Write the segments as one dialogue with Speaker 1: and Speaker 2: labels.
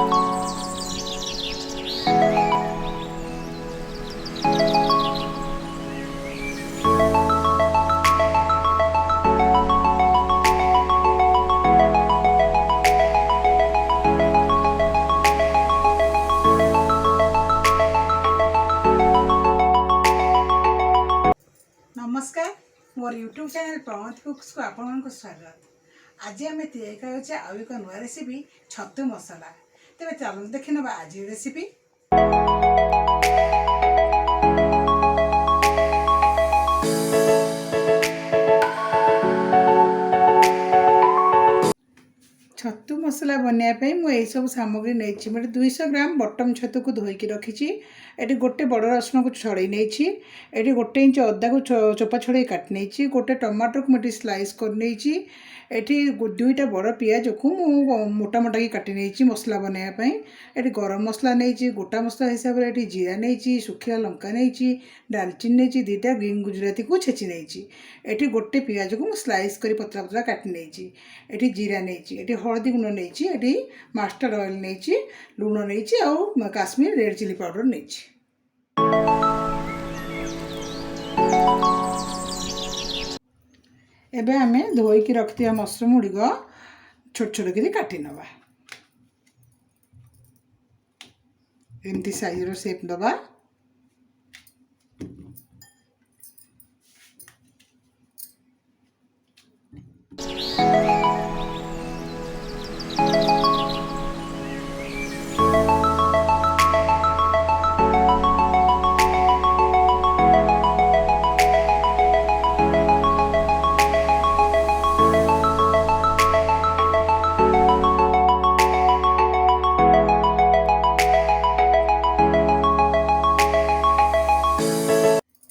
Speaker 1: नमस्कार मोर YouTube channel प्रणाती कुक्स को आपण स्वागत। आज आम तैयारी कर आउ एक नुआ रेसिपी छतु मसला। तेज चलो देखी ना आज रेसिपी। छतु मसला बनवाई मुझे सब सामग्री नहीं मैं 200 ग्राम बटम छतु को धोईकी रखी। ये गोटे बड़ रसुण को छड़े नहीं, ये गोटे इंच अदा को चोपा छड़े काट नहीं, गोटे टमाटर को मुझे स्लाइस कर नहीं, ये दुईटा बड़ पियाज को मोटा मोटा की काटी नहीं मसला बनवाई। ये गरम मसला नहीं, गोटा मसला हिसाब से जीरा नहीं, सुखिला लंका नहीं, डालचीनी नहीं, दुईटा ग्रीन गुजराती को छेची नहीं, ये गोटे पियाज को स्लाइस कर पतला पतला काटी नहीं, ये जीरा नहीं, ये हलदी गुंड नहीं, ये मास्टर्ड ऑयल नहीं, लुण नहीं और काश्मीर रेड चिली पाउडर नहीं। एबे आमे धोईकी रखिया मशरूम गुड़िक छोट छोट कर काटी नवा। एमती साइज रो शेप दबा।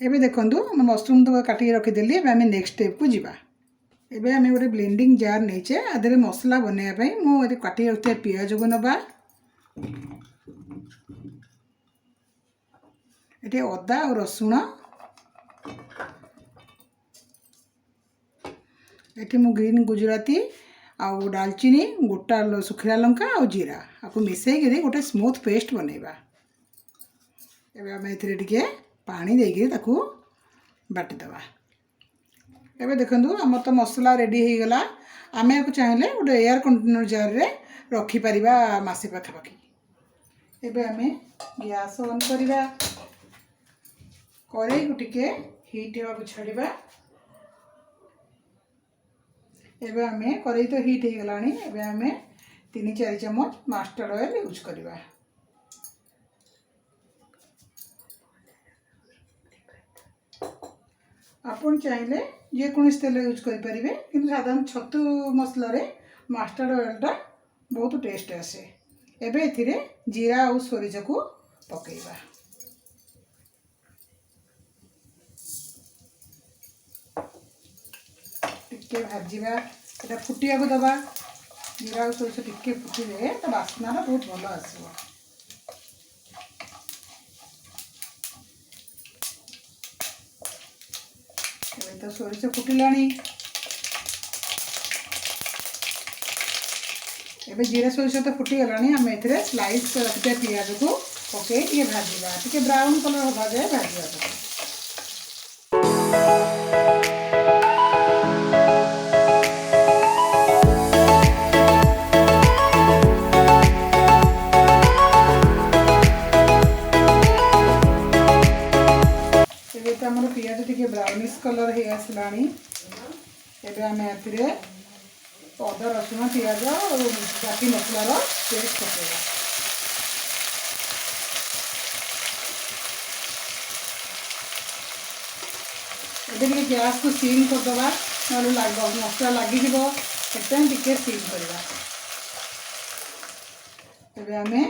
Speaker 1: एबे देखंतु मशरूम तो काटिक रखीदेली। एबे आमे नेक्स्ट स्टेप को जीवा। एबे आमे गोटे ब्लेंडिंग जार नहींचे आधे मसला बनवाई मुझे काटिक रखिया पियाज को नबा। ये अदा और रसुण, ये मु ग्रीन गुजराती आउ डालचीनी गोटा सुखिला लंका और जीरा आपको मिसई गोटे स्मूथ पेस्ट बनइबा। एबे आमे एथिरे टिके पानी देके ताकू बाटिदेवा। एबे देखंतु हमर तो मसला रेडी हो गला। आमे आपको चाहिले गोटे एयर कंटेनर जार रे रखी परिबा मासे पाखापाखि। एबे आमे गैस ऑन करिबा, कड़ाई को टिके हीट होगा को छाड़िबा। एबे आमे कड़ाई तो हीट हो गलानी। एबे आमे 3-4 चम्मच मास्टर्ड ऑयल यूज करिबा। आपन चाहिले जेकोसी तेल यूज करें, कि साधारण छतु मसला रे मास्टर्ड ऑयलटा बहुत टेस्ट आसे। एबे एथिरे जीरा और सोरिष को पकेइबा। टिके भाजीबा, एटा फुटिया को दबा। जीरा और सोरिष टिके फुटिले तो बास्ना बहुत भल आसो। तो सोरिष फुटिलानी। एबे जीरा सोरिष तो फुटिगलानी। आम ए स्लाइस कर रखिया पियाज को पके ये भाजीबा, टिके ब्राउन कलर होगा जाए भाजीबा। पियाज टिके ब्राउनिश कलर हो आसलानी। एबे आमे एथिरे अदा रसुण पियाज और बाकी मसलार पेस्ट पकेइबा। एबे गैस को सीम करदबा, मसला लगी टिके सीम करवा। एबे आमे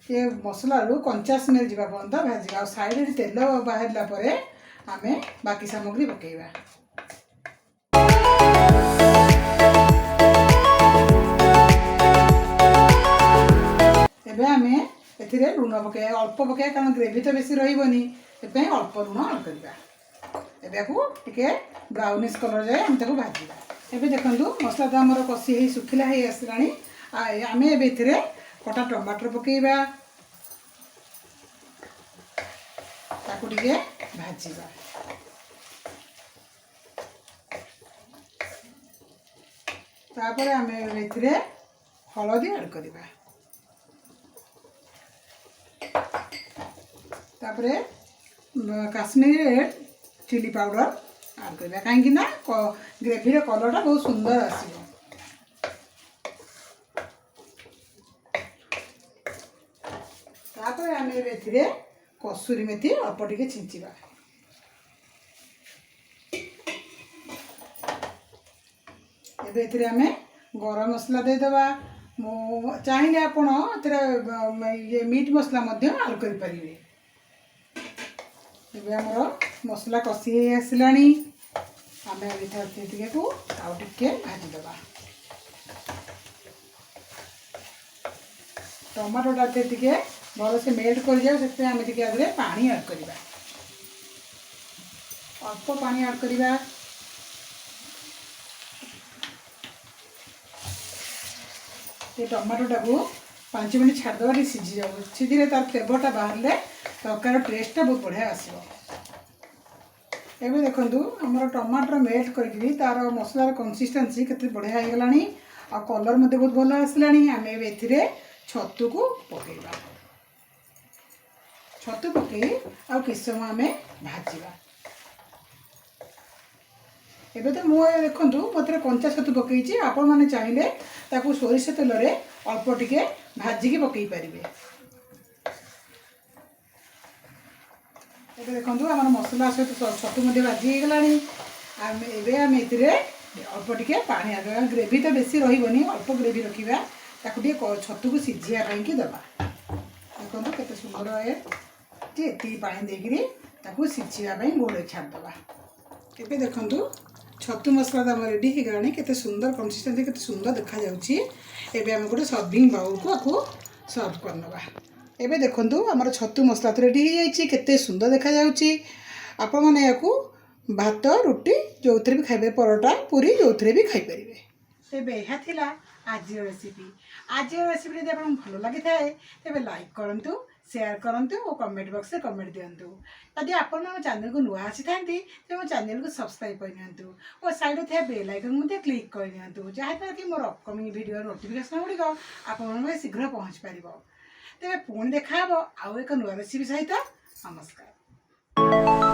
Speaker 1: ये मसला रू कंचा स्मेल जीवा पर्यंत भाजीबा। साइड तेल बाहरला परे आमे बाकी सामग्री पकेइबा। एबे आमे एथिरे लुण पके अल्प पके, कारण ग्रेवी तो बेसी रहिबनी, एपे अल्प लुण ऐड करबा। एबे को टिके ब्राउनिश कलर जाए हम ताको भाजीबा। एबे देखंतु मसला तो हमर कसी हे सुखिला हे आसलानी। आमे एबे एथिरे कटा टमाटर पकेबा ताकू टिके भाजिबा। तापर आम ए हलदी ऐड करवा। तापर Kashmiri red chilli powder add करवा कहीं ग्रेवी कलर बहुत सुंदर आसो। तापर आम ए कसूरी मेथी अल्प टिके छिंचिबा। एबे आम गरम मसला देदेबा। चाहिए आपण ये मीट मसला ऐड कर पारे। एबे हमर मसला कषि आसला आम को आउ टिके भाजीदेवा। टमाटोटा टिके भल से मेल्ट कर जाए से आम टिके आगे पानी ऐड करवा। अल्प पानी ऐड करवा। ये टमाटोटा को 5 मिनट छाड़देवा टी सीझी जाओ। सीधे तार फ्लेवरटा बाहर तरकार टेस्टा बहुत बढ़िया आसो। एबे देखंतु हमर टमाटर मेल्ट करके तार मसलार कंसिस्टेंसी केते बढ़िया हो गलानी आ कलर मते बहुत भल आसलानी। आम एथिरे छतु को पकेइबा। छतु पकई आ किछ समय आम भाजीबा। एबे तो मुझे देखंतु मते कंचा छतु पकईची। आपण माने चाहिए ताकू सोरिष तेल रे अल्प टिके भाजिकी पकई पारिबे। एबे देखंतु हमर मसला सहित छतु मध्ये भाजी गलानी। आम एबे अल्प टिके पानी आगे ग्रेवी तो बेसी रहिबनी अल्प ग्रेवी रखिबा। ताकू टिके छतु को सिझिया पई कि देबा। देखंतु केते सुंदर ए एति पानी देगिरी ताकू सिझिया पई गोळे छाड़ देबा। एबे देखंतु छतु मसला तो रेडी हो गलानी। केते सुंदर कंसिस्टेंसी केते सुंदर देखा जाउची। एबे हम गोटे सर्विंग बाउल को आकू सर्व करनबा। एबे देखंतु हमर छतु मसला तो रेडी हो जाइची। केते सुंदर देखा जाउची। आपण माने याकू भात रोटी जोथरे भी खाइबे परोटा पूरी जोथरे भी खाइ परिबे। एबे एहा थिला आज रेसिपी। आज रेसिपी यदि आपन भलो लागि थाए तेबे लाइक करंतु शेयर करंतु और कमेंट बॉक्स में कमेंट दिंतु। यदि आपण मो चैनल को नुआ आसी थांती तो मो चैनल को सब्सक्राइब कर नियंतु और साइड में थे बेल आइकन मते क्लिक कर नियंतु जहाँ कि मोर अपकमिंग वीडियो नोटिफिकेशन गुड़िक आपण शीघ्र पहुँच पारिबो। तेबे पुणी देखा हबो आउ एक नुआ रेसिपी सहित। नमस्कार।